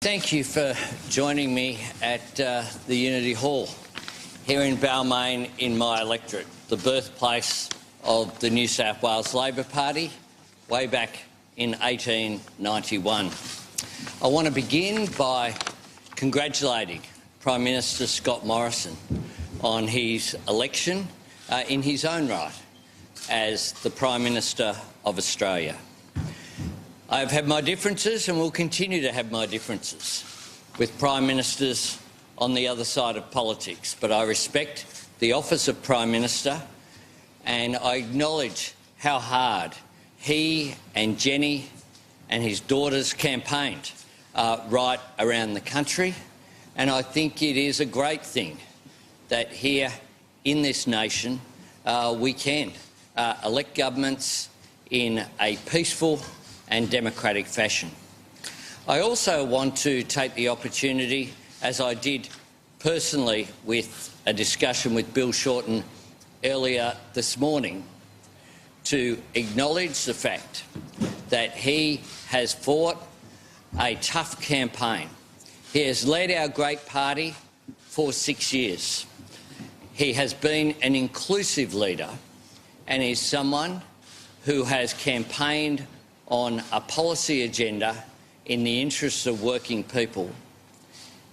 Thank you for joining me at the Unity Hall here in Balmain in my electorate, the birthplace of the New South Wales Labor Party way back in 1891. I want to begin by congratulating Prime Minister Scott Morrison on his election in his own right as the Prime Minister of Australia. I've had my differences and will continue to have my differences with Prime Ministers on the other side of politics, but I respect the office of Prime Minister and I acknowledge how hard he and Jenny and his daughters campaigned right around the country, and I think it is a great thing that here in this nation we can elect governments in a peaceful and democratic fashion. I also want to take the opportunity, as I did personally with a discussion with Bill Shorten earlier this morning, to acknowledge the fact that he has fought a tough campaign. He has led our great party for 6 years. He has been an inclusive leader and is someone who has campaigned on a policy agenda in the interests of working people,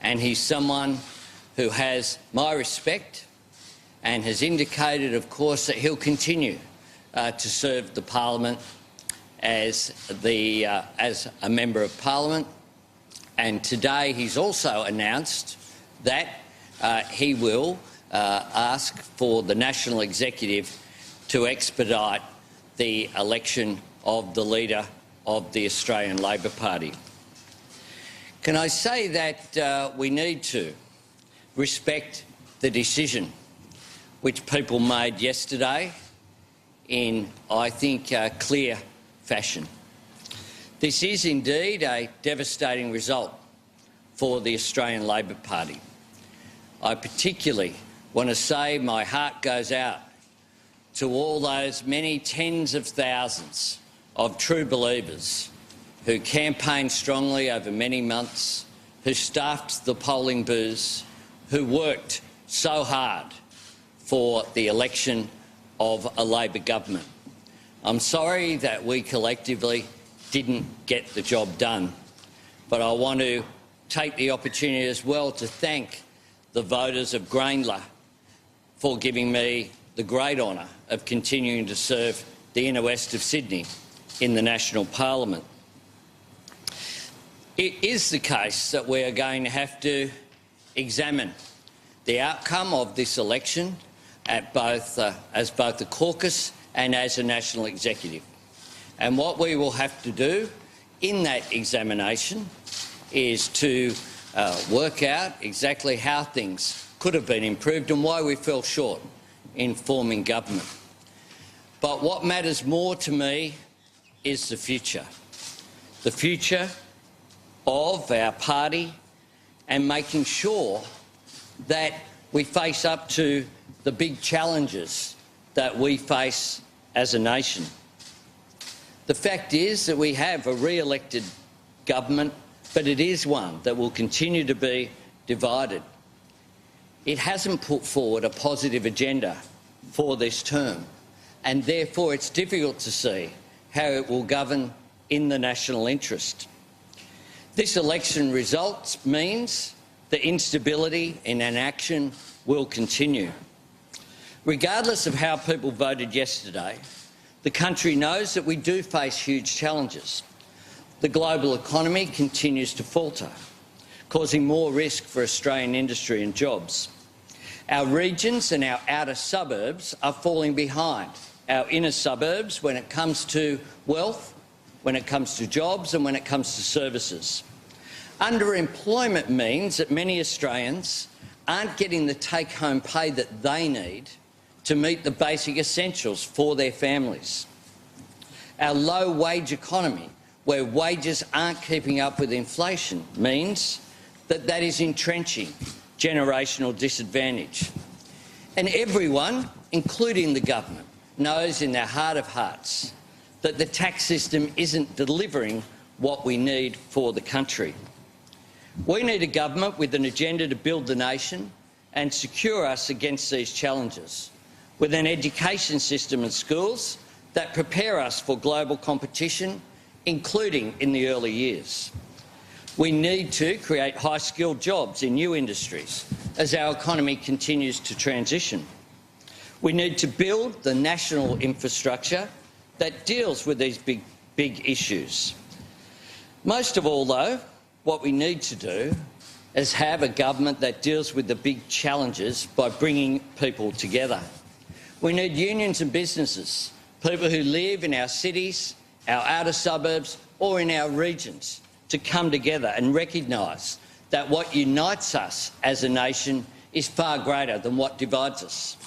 and he's someone who has my respect and has indicated, of course, that he'll continue to serve the Parliament as a Member of Parliament. And today he's also announced that he will ask for the National Executive to expedite the election of the leader of the Australian Labor Party. Can I say that we need to respect the decision which people made yesterday in, I think, clear fashion. This is indeed a devastating result for the Australian Labor Party. I particularly want to say my heart goes out to all those many tens of thousands of true believers who campaigned strongly over many months, who staffed the polling booths, who worked so hard for the election of a Labor government. I'm sorry that we collectively didn't get the job done, but I want to take the opportunity as well to thank the voters of Grainler for giving me the great honour of continuing to serve the inner west of Sydney in the National Parliament. It is the case that we are going to have to examine the outcome of this election at as both a caucus and as a National Executive. And what we will have to do in that examination is to work out exactly how things could have been improved and why we fell short in forming government. But what matters more to me is the future of our party, and making sure that we face up to the big challenges that we face as a nation. The fact is that we have a re-elected government, but it is one that will continue to be divided. It hasn't put forward a positive agenda for this term, and therefore it's difficult to see how it will govern in the national interest. This election result means the instability in inaction will continue. Regardless of how people voted yesterday, the country knows that we do face huge challenges. The global economy continues to falter, causing more risk for Australian industry and jobs. Our regions and our outer suburbs are falling behind our inner suburbs when it comes to wealth, when it comes to jobs and when it comes to services. Underemployment means that many Australians aren't getting the take-home pay that they need to meet the basic essentials for their families. Our low-wage economy, where wages aren't keeping up with inflation, means that is entrenching generational disadvantage. And everyone, including the government, knows in their heart of hearts that the tax system isn't delivering what we need for the country. We need a government with an agenda to build the nation and secure us against these challenges, with an education system and schools that prepare us for global competition, including in the early years. We need to create high-skilled jobs in new industries as our economy continues to transition. We need to build the national infrastructure that deals with these big issues. Most of all, though, what we need to do is have a government that deals with the big challenges by bringing people together. We need unions and businesses, people who live in our cities, our outer suburbs or in our regions, to come together and recognise that what unites us as a nation is far greater than what divides us.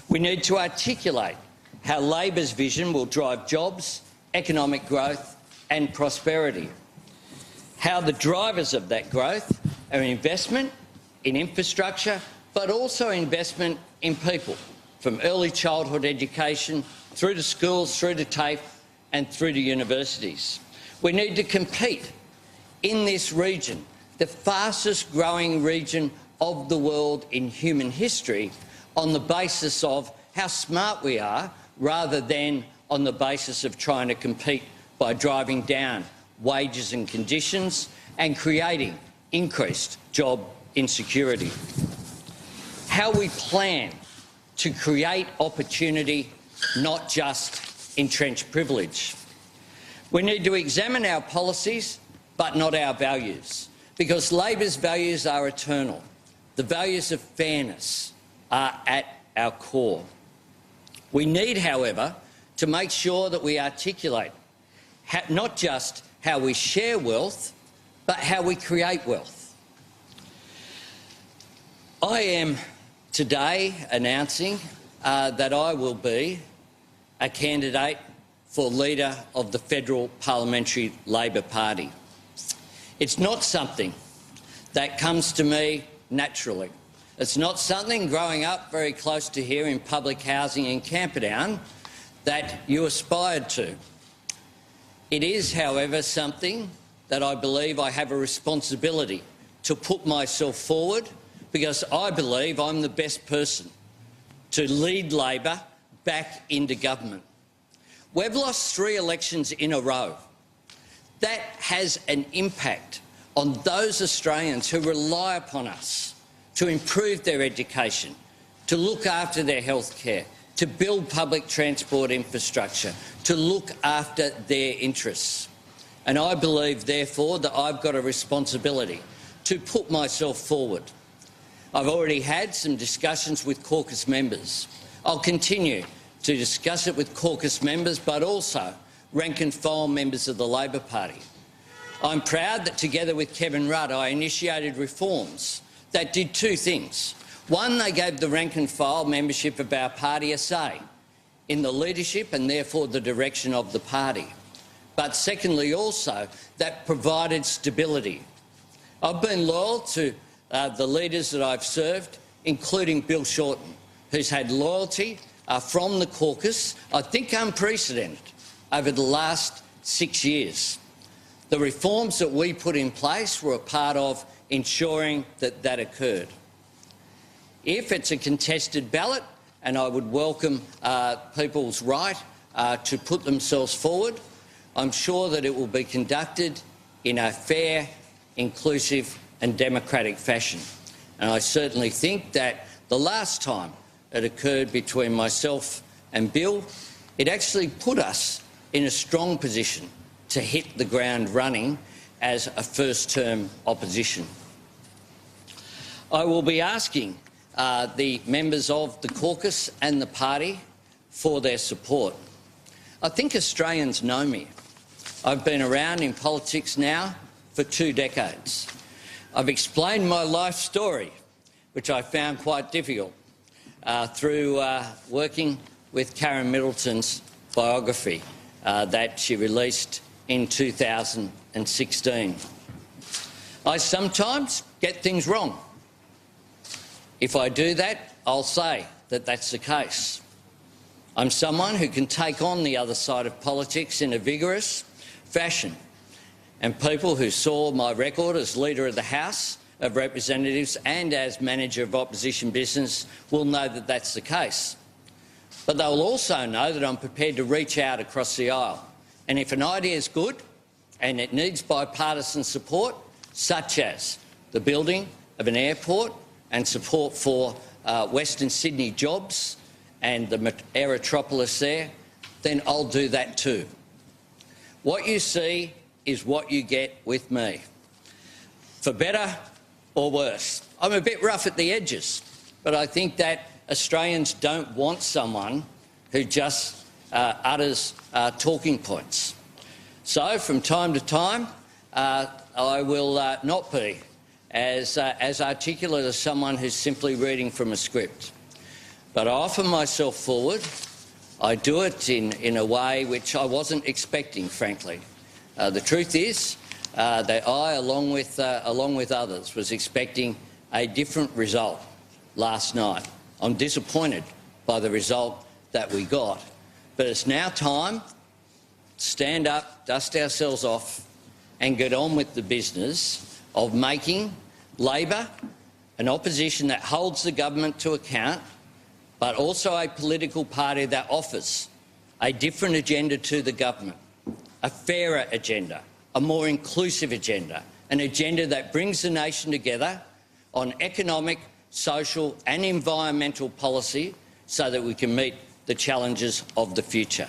We need to articulate how Labor's vision will drive jobs, economic growth and prosperity, how the drivers of that growth are investment in infrastructure but also investment in people, from early childhood education through to schools, through to TAFE and through to universities. We need to compete in this region, the fastest growing region of the world in human history, on the basis of how smart we are rather than on the basis of trying to compete by driving down wages and conditions and creating increased job insecurity. How we plan to create opportunity, not just entrenched privilege. We need to examine our policies but not our values, because Labor's values are eternal. The values of fairness are at our core. We need, however, to make sure that we articulate not just how we share wealth, but how we create wealth. I am today announcing that I will be a candidate for leader of the Federal Parliamentary Labor Party. It's not something that comes to me naturally. It's not something growing up very close to here in public housing in Camperdown that you aspired to. It is, however, something that I believe I have a responsibility to put myself forward, because I believe I'm the best person to lead Labor back into government. We've lost 3 elections in a row. That has an impact on those Australians who rely upon us to improve their education, to look after their health care, to build public transport infrastructure, to look after their interests. And I believe, therefore, that I've got a responsibility to put myself forward. I've already had some discussions with caucus members. I'll continue to discuss it with caucus members, but also rank and file members of the Labor Party. I'm proud that together with Kevin Rudd I initiated reforms that did 2 things. One, they gave the rank and file membership of our party a say in the leadership and therefore the direction of the party. But secondly also, that provided stability. I've been loyal to the leaders that I've served, including Bill Shorten, who's had loyalty from the caucus, I think unprecedented, over the last 6 years. The reforms that we put in place were a part of ensuring that that occurred. If it's a contested ballot, and I would welcome people's right to put themselves forward, I'm sure that it will be conducted in a fair, inclusive and democratic fashion. And I certainly think that the last time it occurred between myself and Bill, it actually put us in a strong position to hit the ground running as a first-term opposition. I will be asking the members of the caucus and the party for their support. I think Australians know me. I've been around in politics now for 2 decades. I've explained my life story, which I found quite difficult, through working with Karen Middleton's biography that she released in 2016. I sometimes get things wrong. If I do that, I'll say that that's the case. I'm someone who can take on the other side of politics in a vigorous fashion, And people who saw my record as Leader of the House of Representatives and as Manager of Opposition Business will know that that's the case. But they will also know that I'm prepared to reach out across the aisle. And if an idea is good and it needs bipartisan support, such as the building of an airport and support for Western Sydney jobs and the aerotropolis there, then I'll do that too. What you see is what you get with me, for better or worse. I'm a bit rough at the edges, but I think that Australians don't want someone who just utters talking points. So from time to time, I will not be as articulate as someone who's simply reading from a script. But I offer myself forward. I do it in a way which I wasn't expecting, frankly. The truth is that I, along with others, was expecting a different result last night. I'm disappointed by the result that we got. But it's now time to stand up, dust ourselves off and get on with the business of making Labor an opposition that holds the government to account, but also a political party that offers a different agenda to the government, a fairer agenda, a more inclusive agenda, an agenda that brings the nation together on economic, social and environmental policy so that we can meet the challenges of the future.